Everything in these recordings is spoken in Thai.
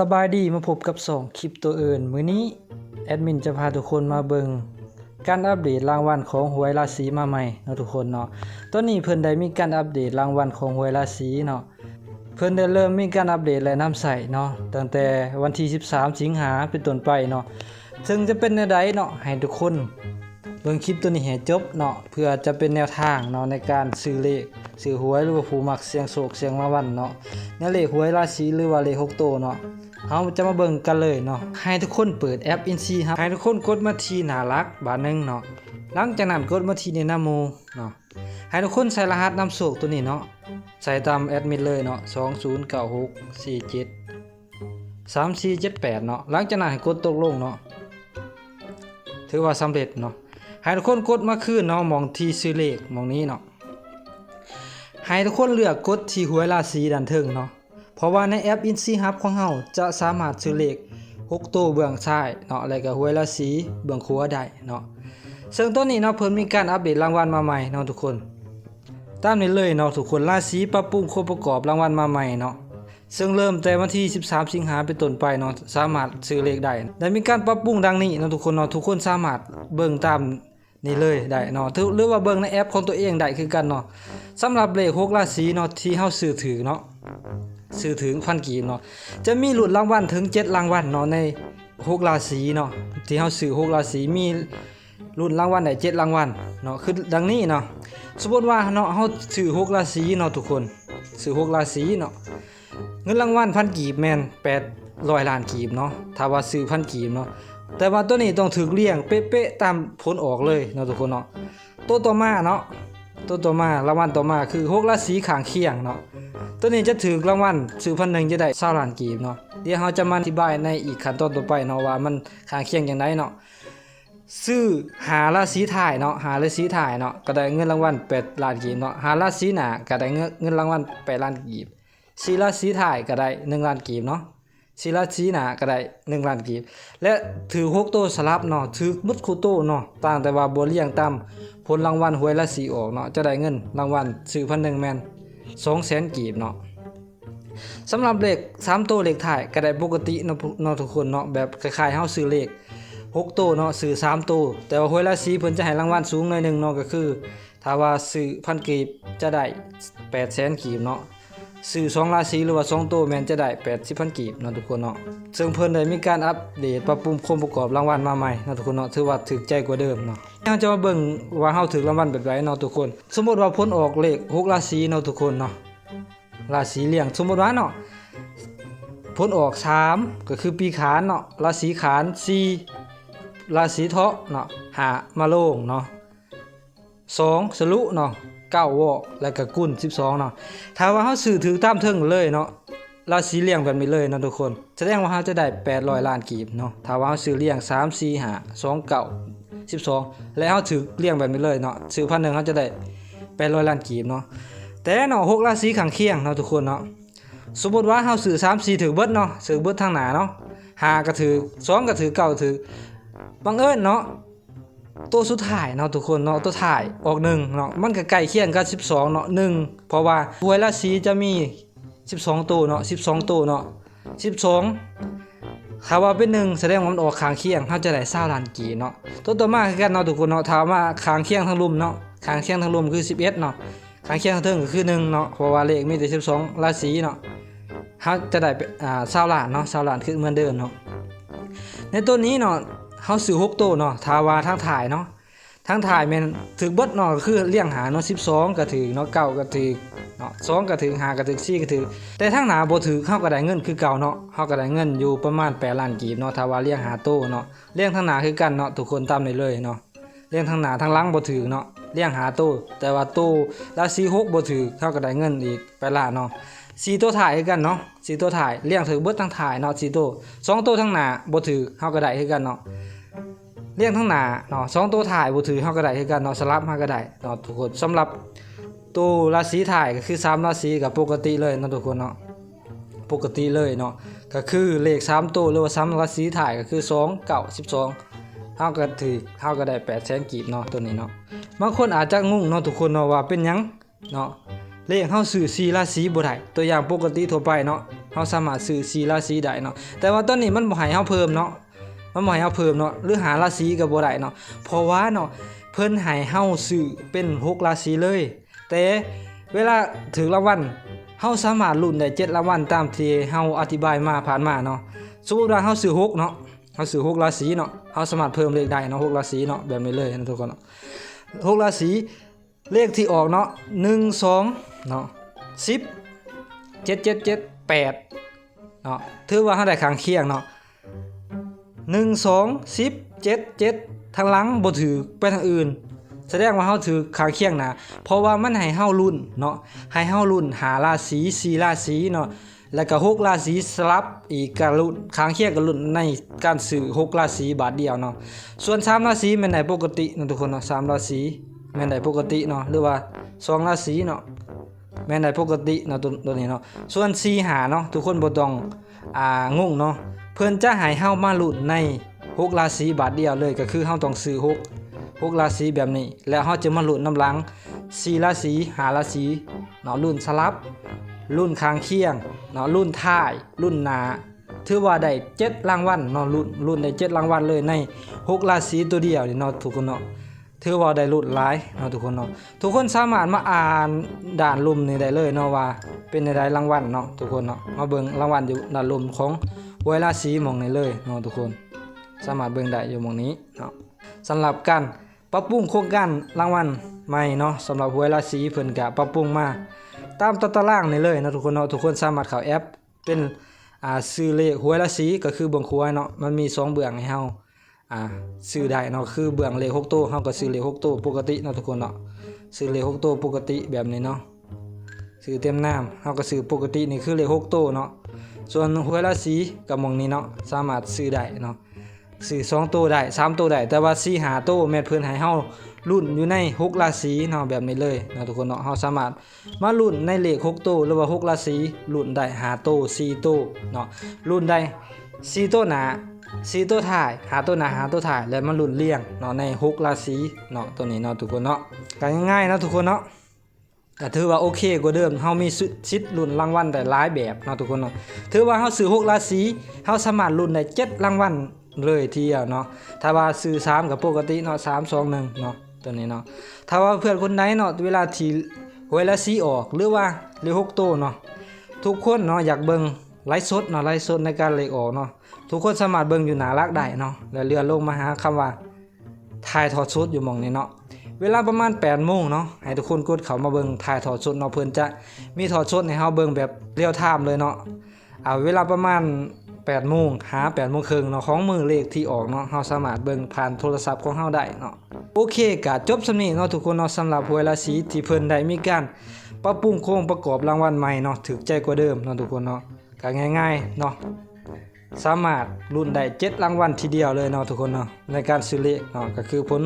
สบายดีมาพบกับ2คลิปตัวอื่นมื้อนี้แอดมินจะพาทุกคนมาเบิ่งการอัปเดตรางวัลของหวยราศีมาใหม่เนาะทุกคนเนาะตอนนี้เพิ่นได้มีการอัปเดตรางวัลของหวยราศีเนาะเพิ่นได้เริ่มมีการอัปเดตและนำใส่เนาะตั้งแต่วันที่13สิงหาเป็นต้นไปเนาะซึ่งจะเป็นแนวใดเนาะให้ทุกคนเบิ่งคลิปตัวนี้ให้จบเนาะเพื่อจะเป็นแนวทางเนาะในการซื้อเลขซื้อหวยหรือว่าผู้มักเสี่ยงโชคเสี่ยงรางวัลเนาะในเลขหวยราศีหรือว่าเลข6ตัวเนาะเราจะมาเบิ่งกันเลยเนาะให้ทุกคนเปิดแอป InSee ครับให้ทุกคนกดมาที่หน้ารักบาทนึงเนาะหลังจากนั้นกดมาที่ในหน้าโมเนาะให้ทุกคนใส่รหัสนำโชคตัวนี้เนาะใส่ตามแอดมินเลยเนาะ2096473478เนาะหลังจากนั้นให้กดตกลงเนาะถือว่าสำเร็จเนาะให้ทุกคนกดมาคืนเนาะมองที่ซื้อเลขมองนี้เนาะให้ทุกคนเลือกกดที่หวยราศีด้านเทิงเนาะเพราะว่าในแอป InSee Hub ของเฮาจะสามารถซื้อเลข6ตัวเบื้องซ้ายเนาะแล้วก็หวยราศีเบื้องขวาได้เนาะซึ่งตอนนี้เนาะเพิ่นมีการอัปเดตรางวัลมาใหม่เนาะทุกคนตามนี้เลยเนาะทุกคนราศีปรับปรุงครบประกอบรางวัลมาใหม่เนาะซึ่งเริ่มแต่วันที่13สิงหาเป็นต้นไปเนาะสามารถซื้อเลขได้ได้มีการปรับปรุงดังนี้เนาะทุกคนเนาะทุกคนสามารถเบิ่งตามนี่เลยได้เนาะหรือว่าเบิ่งในแอปของตัวเองได้คือกันเนาะสำหรับเลข6ราศีเนาะที่เฮาซื้อถือเนาะซื้อถึงพันกีบเนาะจะมีลุ้นรางวัลถึง7รางวัลเนาะใน6ราศีเนาะที่เฮาซื้อ6ราศีมีลุ้นรางวัลได้7รางวัลเนาะคือดังนี้เนาะสมมุติว่าเนาะเฮาซื้อ6ราศีเนาะทุกคนซื้อ6ราศีเนาะเงินรางวัลพันกีบแม่น800ล้านกีบเนาะถ้าว่าซื้อพันกีบเนาะแต่ว่าตัวนี้ต้องถูกเรียงเป๊ะๆตามผลออกเลยเนาะทุกคนเนาะตัวต่อมารางวัลต่อมาคือ6ราศีข้างเคียงเนาะตัวนี้จะถือรางวัลซื้อพันหนึ่งจะได้20ล้านกีบเนาะเดี๋ยวเราจะมาอธิบายในอีกขั้นตอนต่อไปเนาะว่ามันข้างเคียงจังไดเนาะซื้อหาราศีถ่ายเนาะหาราศีถ่ายเนาะก็ได้เงินรางวัล8ล้านกีบเนาะหาราศีหน้าก็ได้เงินรางวัล8ล้านกีบ4ราศีถ่ายก็ได้1ล้านกีบเนาะ4ราศีหน้าก็ได้1ล้านกีบและถือ6ตัวสลับเนาะถือหมดคู่โตเนาะต่างแต่ว่าบ่เรียงตามผลรางวัลหวยราศีออกเนาะจะได้เงินรางวัลซื้อพันหนึ่งแม่น200,000กีบเนาะสำหรับเลข3ตัวเลขท้ายก็ได้ปกติเนาะทุกคนเนาะแบบคล้ายๆเฮาซื้อเลข6ตัวเนาะซื้อ3ตัวแต่ว่าหวยราศีเพิ่นจะให้รางวัลสูงหน่อยนึงเนาะก็คือถ้าว่าซื้อพันกีบจะได้800,000กีบเนาะซื้อ2ราศีหรือว่า2ตัวแม่นจะได้80,000กีบเนาะทุกคนเนาะซึ่งเพิ่นได้มีการอัปเดตปรับปรุงองค์ประกอบรางวัลมาใหม่เนาะทุกคนเนาะถือว่าถูกใจกว่าเดิมเนาะเราจะมาเบิ่งว่าเฮาถูกรางวัลแบบใดเนาะทุกคนสมมุติว่าผลออกเลข6ราศีเนาะทุกคนเนาะราศีเลี้ยงสมมุติว่าเนาะผลออก3ก็คือปีขานเนาะราศีขาน4ราศีเถาะเนาะ5มะโรงเนาะ2สลุเนาะ9วอกแล้วก็กุล12เนาะถ้าว่าเฮาซื้อถือตามเทิงเลยเนาะราศีเลี้ยงแบบนี้เลยเนาะทุกคนแสดงว่าเฮาจะได้800ล้านกีบเนาะถ้าว่าเฮาซื้อเลี้ยง3 4 5 2 9 12แล้วเฮาถือเลี้ยงแบบนี้เลยเนาะซื้อพันหนึ่งเฮาจะได้800ล้านกีบเนาะแต่เนาะ6ราศีข้างเคียงเนาะทุกคนเนาะสมมุติว่าเฮาซื้อ3 4ถือเบิดเนาะซื้อเบิดทางหน้าเนาะ5ก็ถือ2ก็ถือ9ถือบังเอิญเนาะตัวสุดท้ายเนาะทุกคนเนาะตัวท้ายออก1เนาะมันก็ใกล้เคียงกับ12เนาะ1เพราะว่าหวยราศีจะมี12ตัวเนาะ12ตัวเนาะ12ถ้าว่าเป็น1แสดงว่ามันออกข้างเคียงเฮาจะได้20ล้านกีบเนาะตัวต่อมาคือกันเนาะทุกคนเนาะถ้ามาข้างเคียงทั้งรุมเนาะข้างเคียงทั้งรุมคือ11เนาะข้างเคียงทั้งเทิงก็คือ1เนาะเพราะว่าเลขมีแต่12ราศีเนาะเฮาจะได้20ล้านเนาะ20ล้านคือเหมือนเดิมเนาะในตัวนี้เนาะเฮาซื้อ6ตัวเนาะถ้าว่าทางถ่ายเนาะทางถ่ายแม่นถึกเบิดเนาะก็คือเลี้ยงหาเนาะ12ก็ถึกเนาะ9ก็ถึกเนาะ2ก็ถึก5ก็ถึก4ก็ถึกแต่ทางหน้าบ่ถึกเฮาก็ได้เงินคือเก่าเนาะเฮาก็ได้เงินอยู่ประมาณ8ล้านกีบเนาะถ้าว่าเลี้ยงหาตัวเนาะเลี้ยงทางหน้าคือกันเนาะทุกคนตามได้เลยเนาะเลี้ยงทางหน้าทางหลังบ่ถึกเนาะเลี้ยงหาตัวแต่ว่าตัวราศี6บ่ถึกเฮาก็ได้เงินอีก8ล้านเนาะ4ตัวถ่ายคือกันเนาะ4ตัวถ่ายเลี้ยงถึกเบิดทางถ่ายเนาะ4ตัว2ตัวทางหน้าบ่ถึกเฮาก็ได้คือกันเนาะเลี้ยงทั้งหน้าเนาะ2ตัวถ่ายบ่ถือเฮาก็ได้คือกันเนาะสลับเฮาก็ได้เนาะทุกคนสำหรับตัวราศีถ่ายก็คือ3ราศีก็ปกติเลยเนาะทุกคนเนาะปกติเลยเนาะก็คือเลข3ตัวหรือว่า3ราศีถ่ายก็คือ2 9 12เฮาก็ถือเฮาก็ได้800,000กีบเนาะตัวนี้เนาะบางคนอาจจะงงเนาะทุกคนเนาะว่าเป็นหยังเนาะเลขเฮาซื้อ4ราศีบ่ได้ตัวอย่างปกติทั่วไปเนาะ เฮาสามารถซื้อ4ราศีได้เนาะแต่ว่าตอนนี้มันบ่ให้เฮาเพิ่มเนาะมันบ่ให้เฮาเพิ่มเนาะหรือหาราศีก็บ่ได้เนาะเพราะว่าเนาะเพิ่นให้เฮาซื้อเป็น6ราศีเลยแต่เวลาถึงรางวัลเฮาสามารถลุ้นได้7รางวัลตามที่เฮาอธิบายมาผ่านมาเนาะสมมุติว่าเฮาซื้อ6เนาะเฮาซื้อ6ราศีเนาะเฮาสามารถเพิ่มเลขได้เนาะ6ราศีเนาะแบบนี้เลยนะทุกคนเนาะ6ราศีเลขที่ออกเนาะ1 2เนาะ10 7 7 7 8เนาะถือว่าเฮาได้ข้างเคียงเนาะ1 2 10 7 7ทางหลังบ่ถือไปทางอื่นแสดงว่าเฮาถือข้างเคียงนะเพราะว่ามันให้เฮาลุ้นเนาะให้เฮาลุ้นหาราศี4ราศีเนาะแล้วก็6ราศีสลับอีกก็ลุ้นข้างเคียงก็ลุ้นในการซื้อ6ราศีบาทเดียวเนาะส่วน3ราศีแม่นได้ปกติเนาะทุกคนเนาะ3ราศีแม่นได้ปกติเนาะหรือว่า2ราศีเนาะแม่นได้ปกติเนาะตัวนี้เนาะส่วน4หาเนาะทุกคนบ่ต้องงงเนาะเพิ่นจะให้เฮามาลุ้นใน6ราศีบาทเดียวเลยก็คือเฮาต้องซื้อ6ราศีแบบนี้แล้วเฮาจะมาลุ้นน้ำหลัง4ราศี5ราศีเนาะลุ้นสลับรุ่นข้างเคียงเนาะรุ่นท้ายรุ่นหน้าถือว่าได้7รางวัลเนาะรุ่นได้7รางวัลเลยใน6ราศีตัวเดียวนี่เนาะทุกคนเนาะถือว่าได้ลุ้นหลายเนาะทุกคนเนาะทุกคนสามารถมาอ่านด้านลุ่มนี่ได้เลยเนาะว่าเป็นได้รางวัลเนาะทุกคนเนาะมาเบิ่งรางวัลอยู่ด้านลุ่มของหวยราศีหม่องนี้เลยเนาะทุกคนสามารถเบิ่งได้อยู่หม่องนี้เนาะสำหรับการปรับปรุงโครงการรางวัลใหม่เนาะสำหรับหวยราศีเพิ่นก็ปรับปรุงมาตามตารางนี่เลยนะทุกคนเนาะทุกคนสามารถเข้าแอปเป็นซื้อเลขหวยราศีก็คือเบิ่งหวยเนาะมันมี2เบื้องให้เฮาซื้อได้เนาะคือเบื้องเลข6ตัวเฮาก็ซื้อเลข6ตัวปกติเนาะทุกคนเนาะซื้อเลข6ตัวปกติแบบนี้เนาะซื้อเต็มน้ำเฮาก็ซื้อปกตินี่คือเลข6ตัวเนาะส่วนหวยราศีก็หม่องนี้เนาะสามารถซื้อได้เนาะซื้อ2ตัวได้3ตัวได้แต่ว่า4 5ตัวแม่นเพิ่นให้เฮาลุ้นอยู่ใน6ราศีเนาะแบบนี้เลยเนาะทุกคนเนาะเฮาสามารถมาลุ้นในเลข6ตัวหรือว่า6ราศีลุ้นได้5ตัว4ตัวเนาะลุ้นได้4ตัวหน้า4ตัวท้าย5ตัวหน้า5ตัวท้ายแล้วมาลุ้นเรียงเนาะใน6ราศีเนาะตัวนี้เนาะทุกคนเนาะก็ง่ายๆเนาะทุกคนเนาะก็ถือว่าโอเคกว่าเดิมเฮามีสิทธิ์ลุ้นรางวัลได้หลายแบบเนาะทุกคนเนาะถือว่าเฮาซื้อ6ราศีเฮาสามารถลุ้นได้7รางวัลเลยทีเดียวเนาะถ้าว่าซื้อ3ก็ปกติเนาะ3 2 1เนาะตัวนี้เนาะถ้าว่าเพื่อนคนไหนเนาะเวลาที่หวยราศีออกหรือว่าเลข6ตัวเนาะทุกคนเนาะอยากเบิ่งไลฟ์สดเนาะไลฟ์สดในการเลขออกเนาะทุกคนสามารถเบิ่งอยู่หน้ารักได้เนาะแล้วเลื่อนลงมาหาคำว่าถ่ายทอดสดอยู่หม่องนี้เนาะเวลาประมาณ 8 โมงเนาะให้ทุกคนกดเข้ามาเบิ่งถ่ายทอดสดเนาะเพิ่นจะมีทอดสดให้เฮาเบิ่งแบบเรียลไทม์เลยเนาะเวลาประมาณ8 โมงหา8 โมงครึ่งเนาะของมือเลขที่ออกเนาะเฮาสามารถเบิ่งผ่านโทรศัพท์ของเฮาได้เนาะโอเคก็จบสำนี้เนาะทุกคนเนาะสำหรับหวยราศีที่เพิ่นได้มีการปรับปรุงโครงประกอบรางวัลใหม่เนาะถูกใจกว่าเดิมเนาะทุกคนเนาะก็ง่ายๆเนาะสามารถลุ้นได้7รางวัลทีเดียวเลยเนาะทุกคนเนาะในการซื้อเลขเนาะก็คือผล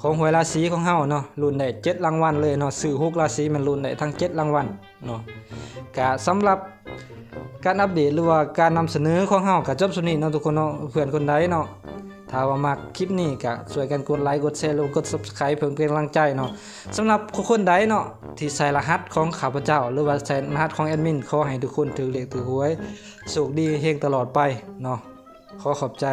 ของหวยราศีของเฮาเนาะลุ้นได้7รางวัลเลยเนาะซื้อ6ราศีมันลุ้นได้ทั้ง7รางวัลเนาะก็สำหรับการอัปเดตหรือว่าการนำเสนอของเฮาก็จบสำนี้เนาะทุกคนเนาะเพื่อนคนใดเนาะถ้าว่ามักคลิปนี้ก็ช่วยกันกดไลค์กดแชร์แล้วกด Subscribe เพื่อเป็นกำลังใจเนาะสำหรับคนใดเนาะที่ใส่รหัสของข้าพเจ้าหรือว่าใส่รหัสของแอดมินขอให้ทุกคนถือเลขถือหวยโชคดีเฮงตลอดไปเนาะขอขอบใจ